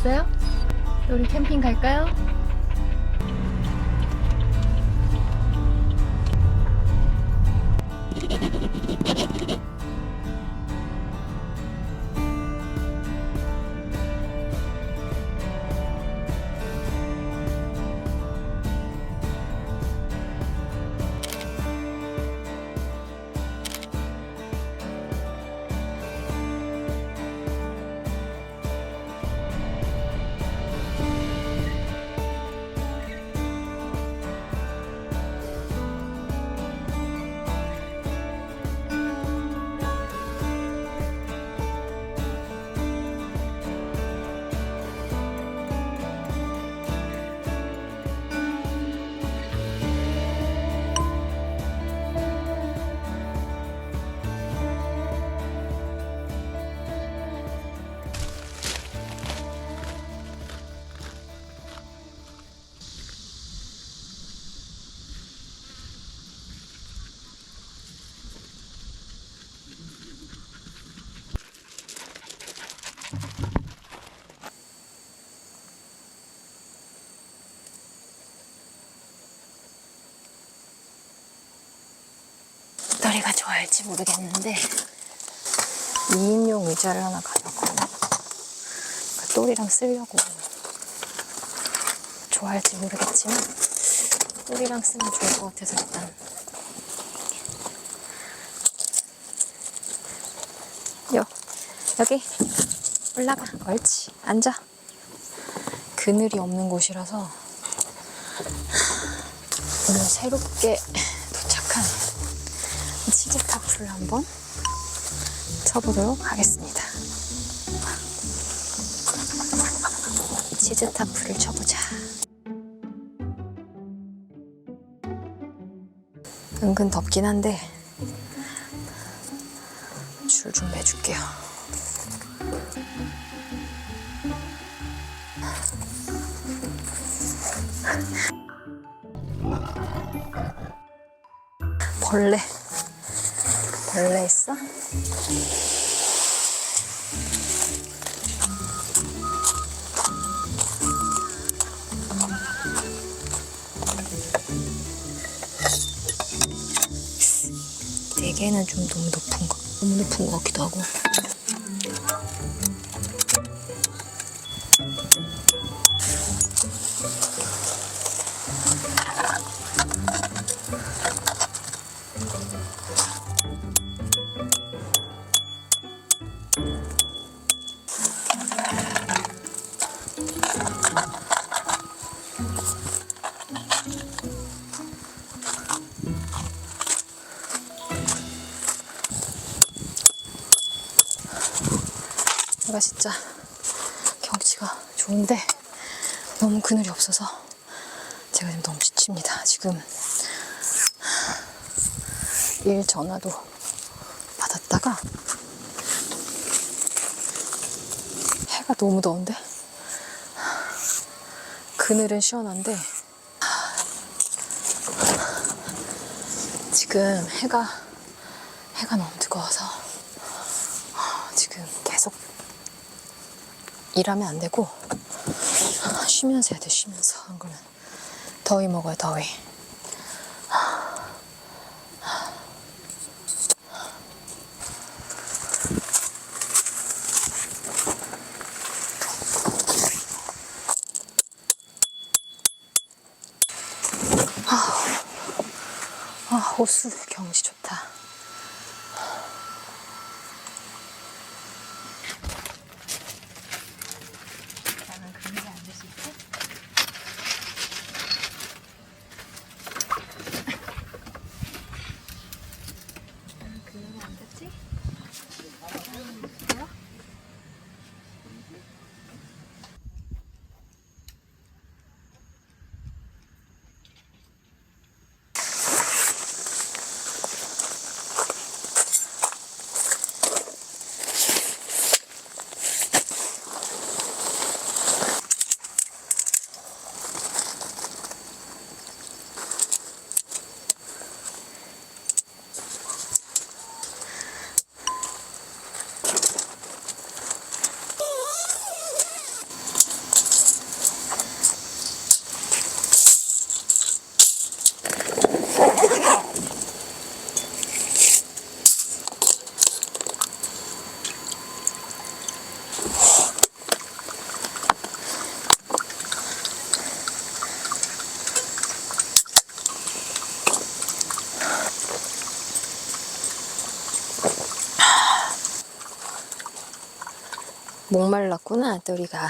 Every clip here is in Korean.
준비됐어요? 우리 캠핑 갈까요? 또리가 좋아할지 모르겠는데 2인용 의자를 하나 가져왔거든요. 그러니까 또리랑 쓰려고. 좋아할지 모르겠지만 또리랑 쓰면 좋을 것 같아서 일단. 여기 올라가. 옳지. 앉아. 그늘이 없는 곳이라서 오늘 새롭게 도착한 치즈타프를 한번 쳐보도록 하겠습니다. 치즈타프를 쳐보자. 은근 덥긴 한데 줄 좀 매줄게요. 벌레 있어? 네 개는 좀 너무 높은 것 같기도 하고. 제가 진짜 경치가 좋은데 너무 그늘이 없어서 제가 지금 너무 지칩니다. 지금 일 전화도 받았다가 해가 너무 더운데 그늘은 시원한데 지금 해가 너무 뜨거워서 지금 계속 일하면 안 되고 쉬면서 해야 돼. 쉬면서. 안 그러면 더위 먹어요. 더위. 호수 경치 좋다. 나는 그늘에 앉을 수 있지? 나는 그늘에 앉았지? 뭐야? 목말랐구나, 또리가.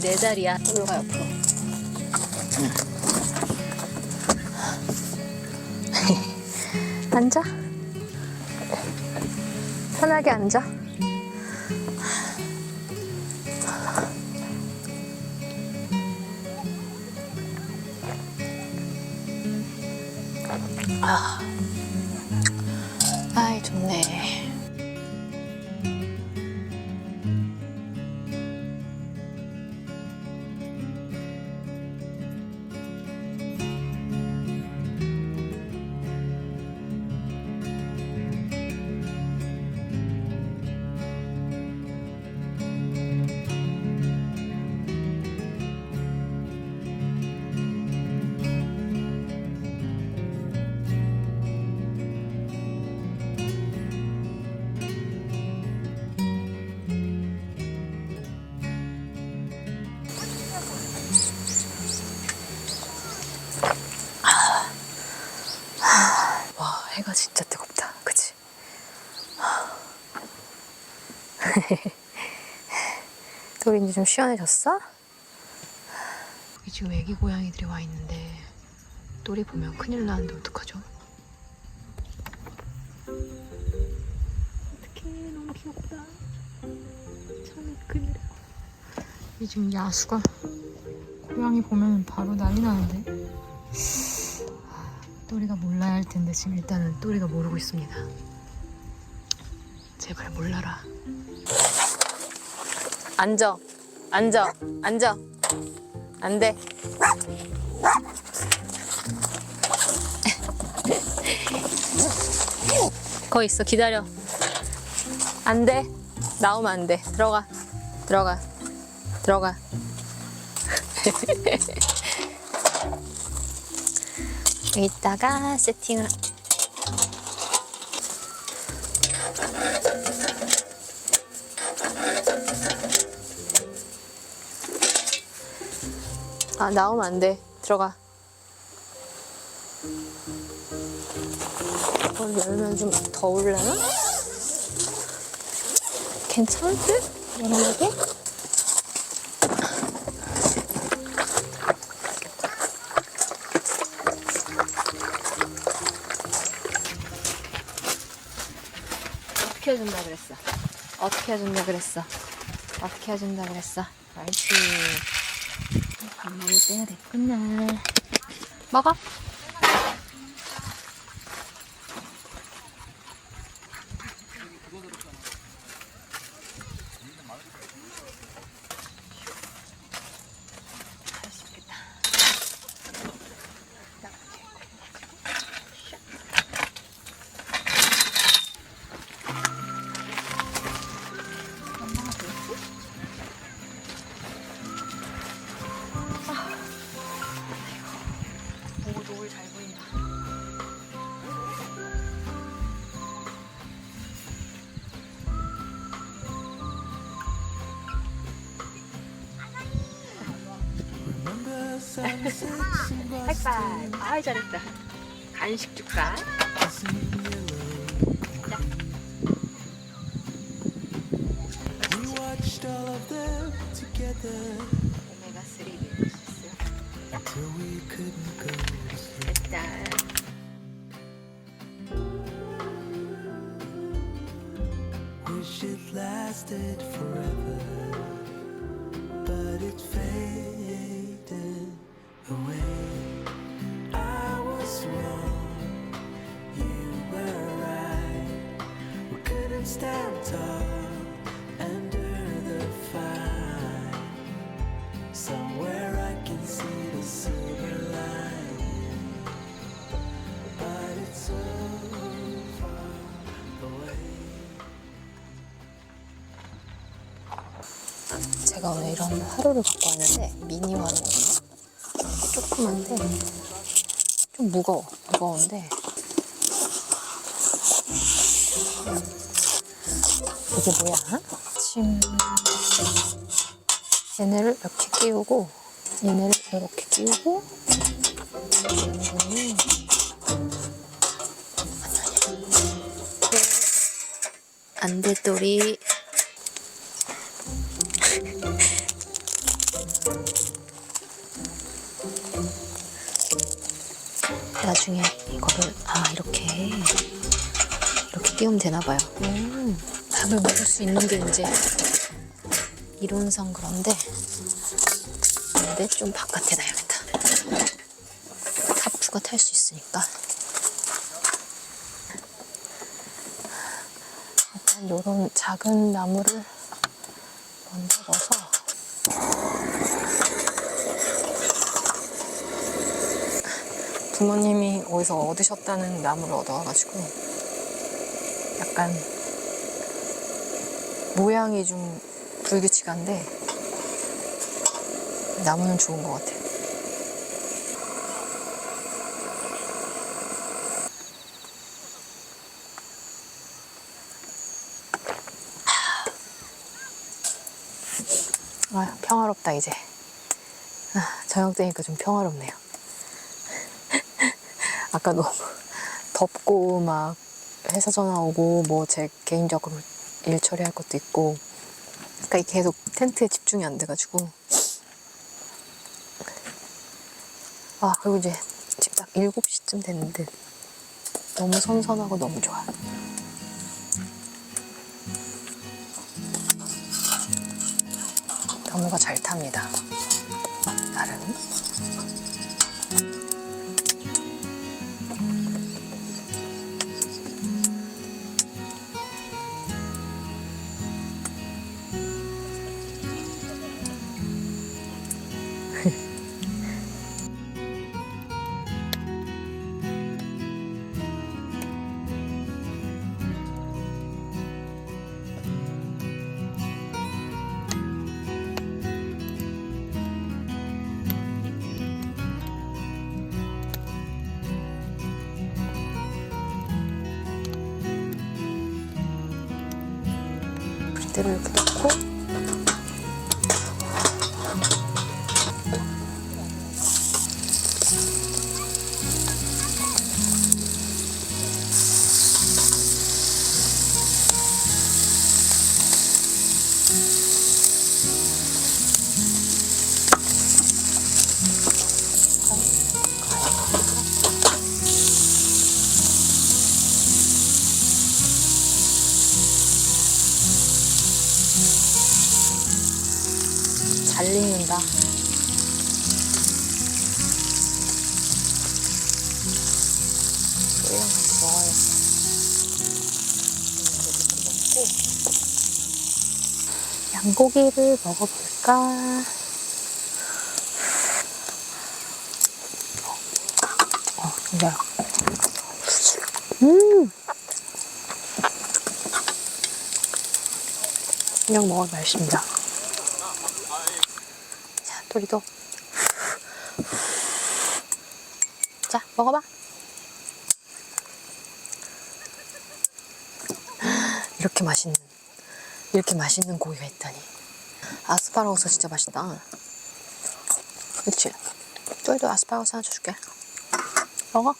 내 자리야. 일로 가, 옆으로. 앉아. 편하게 앉아. 아이, 좋네. 와, 해가 진짜 뜨겁다. 그치? 또리 이제 좀 시원해졌어? 여기 지금 애기 고양이들이 와 있는데 또리 보면 큰일 나는데 어떡하죠? 어떡해, 너무 귀엽다. 참 큰일이야. 이 지금 야수가 고양이 보면 바로 난리 나는데. 또리가 몰라야 할 텐데 지금 일단은 또리가 모르고 있습니다. 제발 몰라라. 앉아, 앉아, 앉아. 안 돼. 거기 있어, 기다려. 안 돼. 나오면 안 돼. 들어가, 들어가, 들어가. 이따가 세팅을. 아, 나오면 안 돼. 들어가. 이걸 열면 좀 더울려나? 괜찮을 듯? 열어보게? 어떻게 해준다 그랬어? 어떻게 해준다 그랬어? 어떻게 해준다 그랬어? 옳지. 밥 먹을 때가 됐구나. 먹어. 할 수 있겠다. 오, 노을 잘 보인다. 하이파이브. 아이, 잘했다. 간식 줄까? 오메가3 밀크시스. 됐다. Wish it lasted forever, but it faded away. I was wrong, you were right. We couldn't stand tall under the fire. Somewhere I can see the silver lining, but it's so far away. 제가 오늘 이런 화로를 갖고 왔는데 미니 화로거든요. 조그만데 좀 무거운데 이게 뭐야? 얘네를 이렇게 끼우고 얘네를 이렇게 끼우고 안대돌이 나중에 이거를 이렇게 끼우면 되나봐요. 밥을 먹을 수 있는 게 이제 이론상 그런데 근데 좀 바깥에 놔야겠다. 타프가 탈 수 있으니까. 일단 요런 작은 나무를 먼저 넣어서 부모님이 어디서 얻으셨다는 나무를 얻어와가지고 약간 모양이 좀 불규칙한데 나무는 좋은 것 같아요. 평화롭다 이제. 저녁 되니까 좀 평화롭네요. 아까 너무 덥고 막 회사 전화 오고 뭐 제 개인적으로 일 처리할 것도 있고 그러니까 계속 텐트에 집중이 안 돼가지고 그리고 이제 지금 딱 7시쯤 됐는데 너무 선선하고 너무 좋아. 나무가 잘 탑니다. 나름. 이대로 이렇게 넣고 잘 익는다. 소리랑 같이 먹어야겠어. 양고기를 먹어볼까? 진짜. 그냥 먹어도 맛있습니다. 자, 도리도. 자, 먹어봐. 이렇게 맛있는 고기가 있다니. 아스파라거스 진짜 맛있다. 그치? 도리도 아스파라거스 하나 줘줄게. 먹어.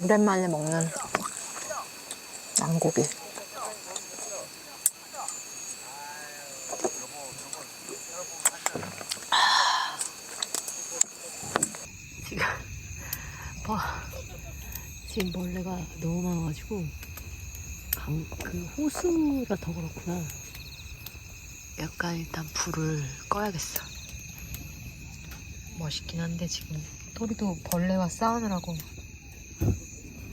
오랜만에 먹는 양고기. 지금 벌레가 너무 많아가지고 그 호수라 더 그렇구나. 약간 일단 불을 꺼야겠어. 멋있긴 한데 지금 토리도 벌레와 싸우느라고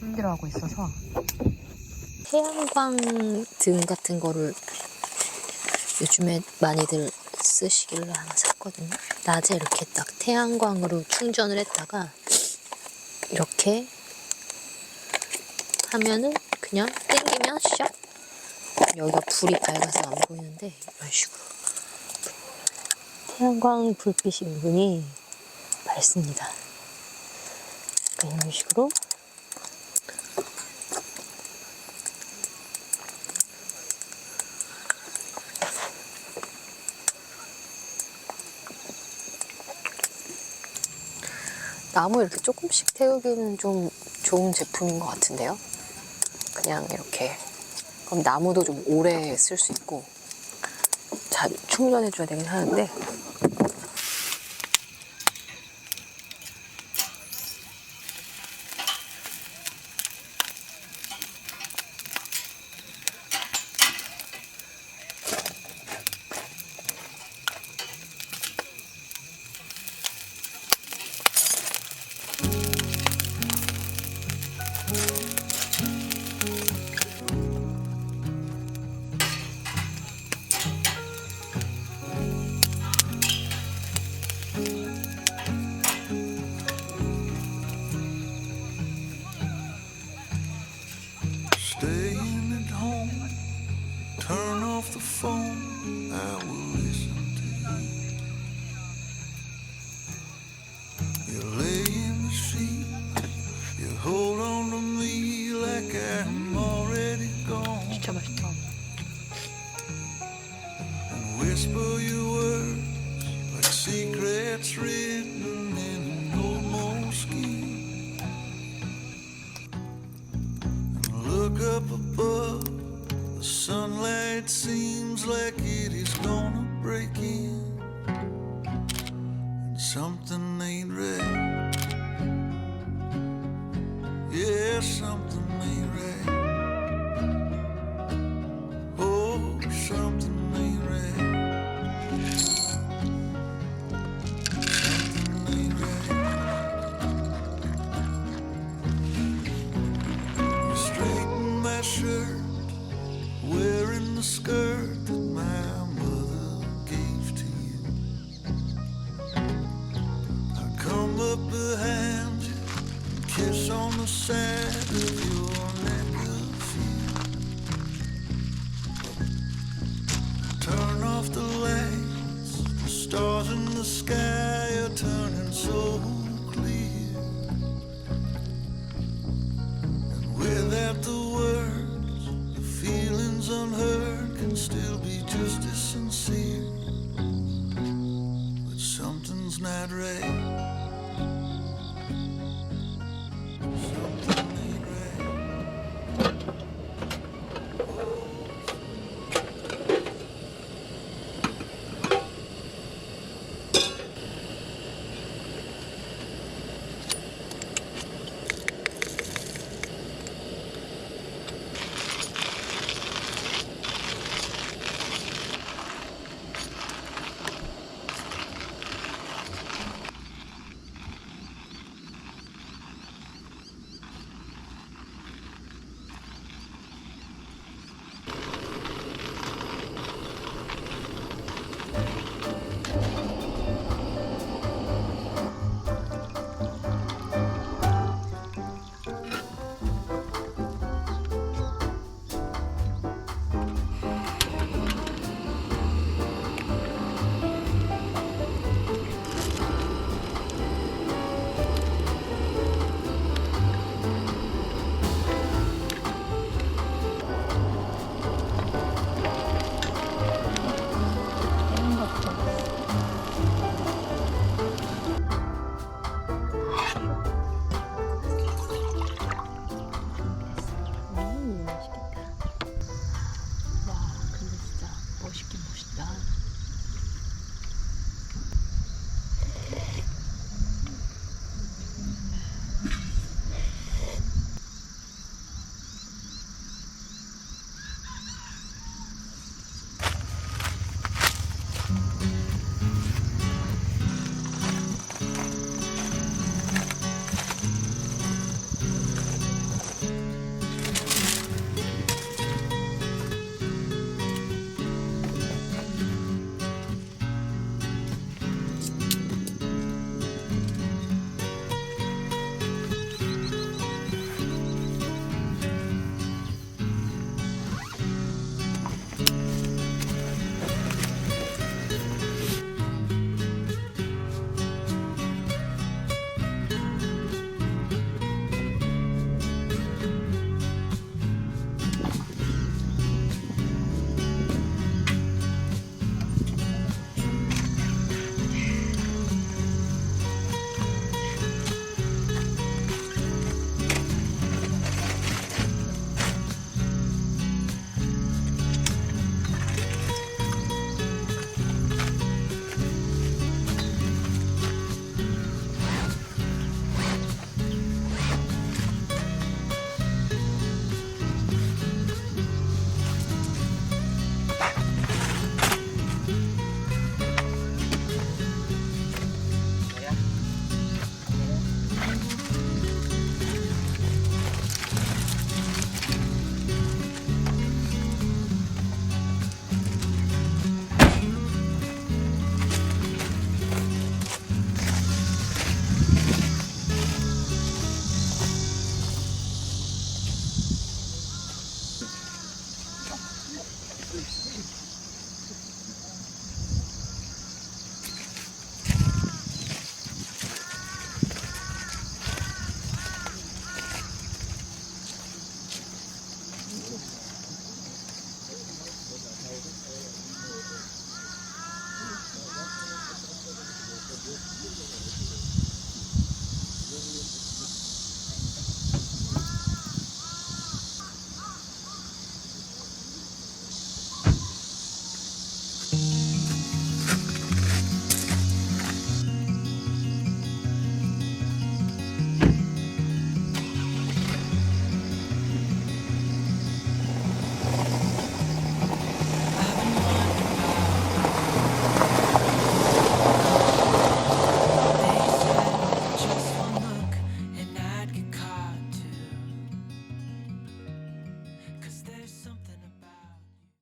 힘들어하고 있어서 태양광 등 같은 거를 요즘에 많이들 쓰시길래 하나 샀거든요. 낮에 이렇게 딱 태양광으로 충전을 했다가 이렇게 하면은 그냥 땡기면 샥 여기가 불이 밝아서 안 보이는데 이런 식으로 태양광 불빛이 은근히 밝습니다. 그러니까 이런 식으로 나무 이렇게 조금씩 태우기는 좀 좋은 제품인 것 같은데요. 그냥 이렇게. 그럼 나무도 좀 오래 쓸 수 있고 잘 충전해줘야 되긴 하는데 Staying at home, turn off the phone, I will listen to you. You lay in the sheets, you hold on to me like I'm already gone. 진짜 맛있다. And whisper your words like secrets written in an old moleskin. And look up above, the sunlight seems like it is gonna break in. And something ain't right. Yeah, something ain't right. Oh, something ain't right. Something ain't right. You straighten my shirt, wearing the skirt that my mother gave to you. I come up behind you, kiss on the side of your neck of turn off the lights, the stars in the sky are turning so clear. And without the words, the feelings unheard can still be just as sincere. But something's not right. Something ain't right.